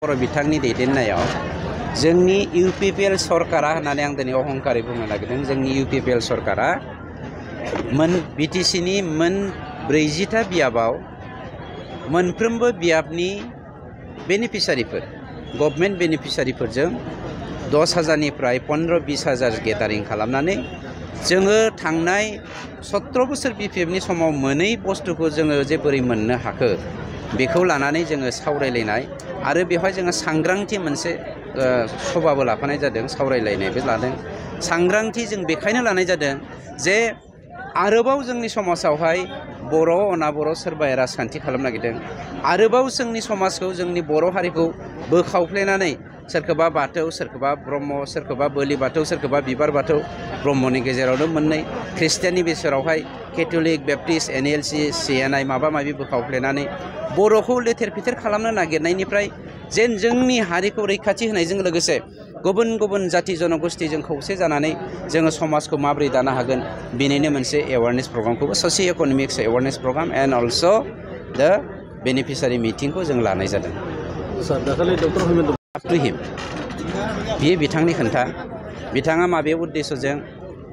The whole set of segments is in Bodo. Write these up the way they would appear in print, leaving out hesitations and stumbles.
बर' बिथांनि दैदेननायाव जोंनि इउपिपिएल सरकारा होननानै आं दिनै अहंकारै बुंनो नागिरदों। जोंनि इउपिपिएल सरकारा बिटिसिनि 40टा बियाबाव मोनफ्रोमबो बियाबनि बेनिफिसारिफोर गभर्नमेन्ट बेनिफिसारिफोरजों 10,000निफ्राय 15-20,000 गेदारिं खालामनानै जोङो थांनाय 17 बोसोर बिपिएफनि समाव मोनै बुस्थुखौ जोङो जे बोरै मोननो हाखो बेखौ लानानै जोङो सावरायलायनाय आरो बेवहाय जोङो सांग्रांथि मोनसे सभाबो लाफानाय जादों, सावरायलायनायबो लादों। सांग्रांथि जों बेखायनो लानाय जादों जे आरोबाव जोंनि समाजावहाय बर' अना बर' सोरबाया राजखान्थि खालामनो नागिरदों, आरोबाव जोंनि समाजखौ जोंनि बर' हारिखौ बोखावफ्लेनानै सोरखौबा बाथौ, सोरखौबा ब्रह्म, सोरखौबा बोलि बाथौ, सोरखौबा बिबार बाथौ, ब्रह्मनि गेजेरावनो मोननै, ख्रिस्टियाननि गेजेरावहाय केथलिक, बेप्टिस्ट, एनएलसि, सिएनआइ माबा माबि बोखावफ्लेनानै बर'खौ लेथेर फेथेर खालामनो नागिरनायनिफ्राय जेन जोंनि हारिखौ रैखाथि होनायजों लोगोसे गुबुन गुबुन जाति जनगोष्ठीजों खौसे जानानै जोङो समाजखौ माबोरै दानो हागोन बेनिनो मोनसे एवारनेस प्रग्रामखौबो socio' economics awareness program and also' the beneficiary मिटिंखौ जों लानाय जादों। अप टु हिम, बियो बिथांनि खोन्था। बिथाङा माबे उद्देश्यजों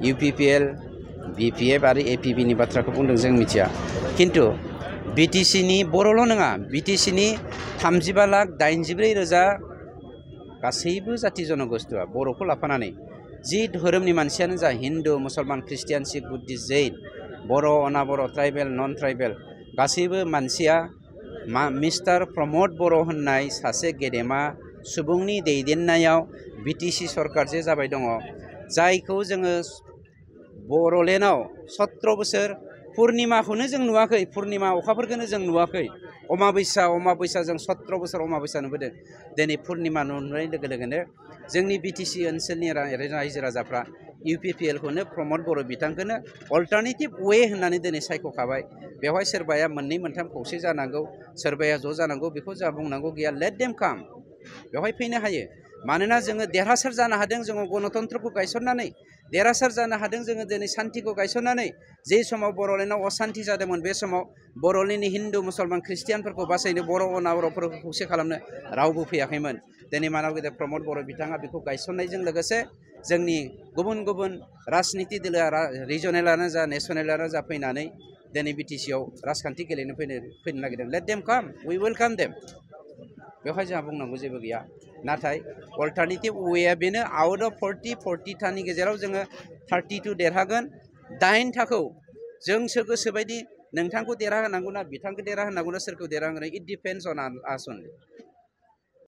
इउपिपिएल, बिपिएफ आरो एपिबिनि बाथ्राखौ बुंदों जों मिथिया, खिन्थु बिटिसिनि बर'ल' नङा, बिटिसिनि 35,84,000 गासैबो जाति जनगोष्ठीआ बर'खौ लाफानानै जि धोरोमनि मानसियानो जा, हिन्दु, मुसलमान, ख्रिस्टियान, सिख, बुद्धिस्ट, जैन, बर' अना बर', ट्राइबेल, नन ट्राइबेल गासैबो मानसिया मिस्टार प्रमद बर' होननाय सासे गेदेमा सुबुंनि दैदेननायाव बिटिसि सरकार जे जाबाय दङ, जायखौ जोङो बर'लेण्डआव 17 बोसोर पुर्निमाखौनो जों नुवाखै, पुर्निमा अखाफोरखौनो जों नुवाखै। अमाबैसा जों 17 बोसोर अमाबैसा नुबोदों। दिनै पुर्निमा नुनाय लोगो लोगोनो जोंनि बिटिसि ओनसोलनि रायजो राजाफ्रा इउपिपिएलखौनो, प्रमद बर' बिथांखौनो अल्टारनेटिभ वे होननानै दिनै सायख'खाबाय। बेवहाय सोरबाया 2-3 खौसे जानांगौ, सोरबाया ज' जानांगौ, बेखौ जोंहा बुंनांगौ गैया। लेट देम काम, बेवहाय फैनो हायो। मानोना जोङो देरहासार जानो हादों, जोङो गणतन्त्रखौ गायसननानै देरहासार जानो हादों, जोङो दिनै सान्तिखौ गायसननानै। जे समाव बर'लेण्डआव असान्ति जादोंमोन बे समाव बर'लेण्डनि हिन्दु, मुसलमान, ख्रिस्टियानफोरखौ बासायनो, बर' अना बर'फोरखौ खौसे खालामनो रावबो फैयाखैमोन। दिनै मानब गेदेर प्रमद बर' बिथाङा बेखौ गायसननायजों लोगोसे जोंनि गुबुन गुबुन राजनिति दोलोआ रिजनेलानो जा नेसनेलानो जा फैनानै दिनै बिटिसिआव राजखान्थि गेलेनो फैनो नागिरदों। लेट देम काम, वी वेलकाम देम। बेवहाय जोंहा बुंनांगौ जेबो गैया। नाथाय अल्टारनेटिभ वेआ बेनो, आउट अफ 40-40थानि गेजेराव जोङो 32 देरहागोन। 8 थाखौ जोंसो गोसोबायदि नोंथांखौ देरहाहोनांगौ ना बिथांखौ देरहाहोनांगौ ना सोरखौ देरहाहोनांगौ, इट डिपेन्ड्स अन आस अनलि।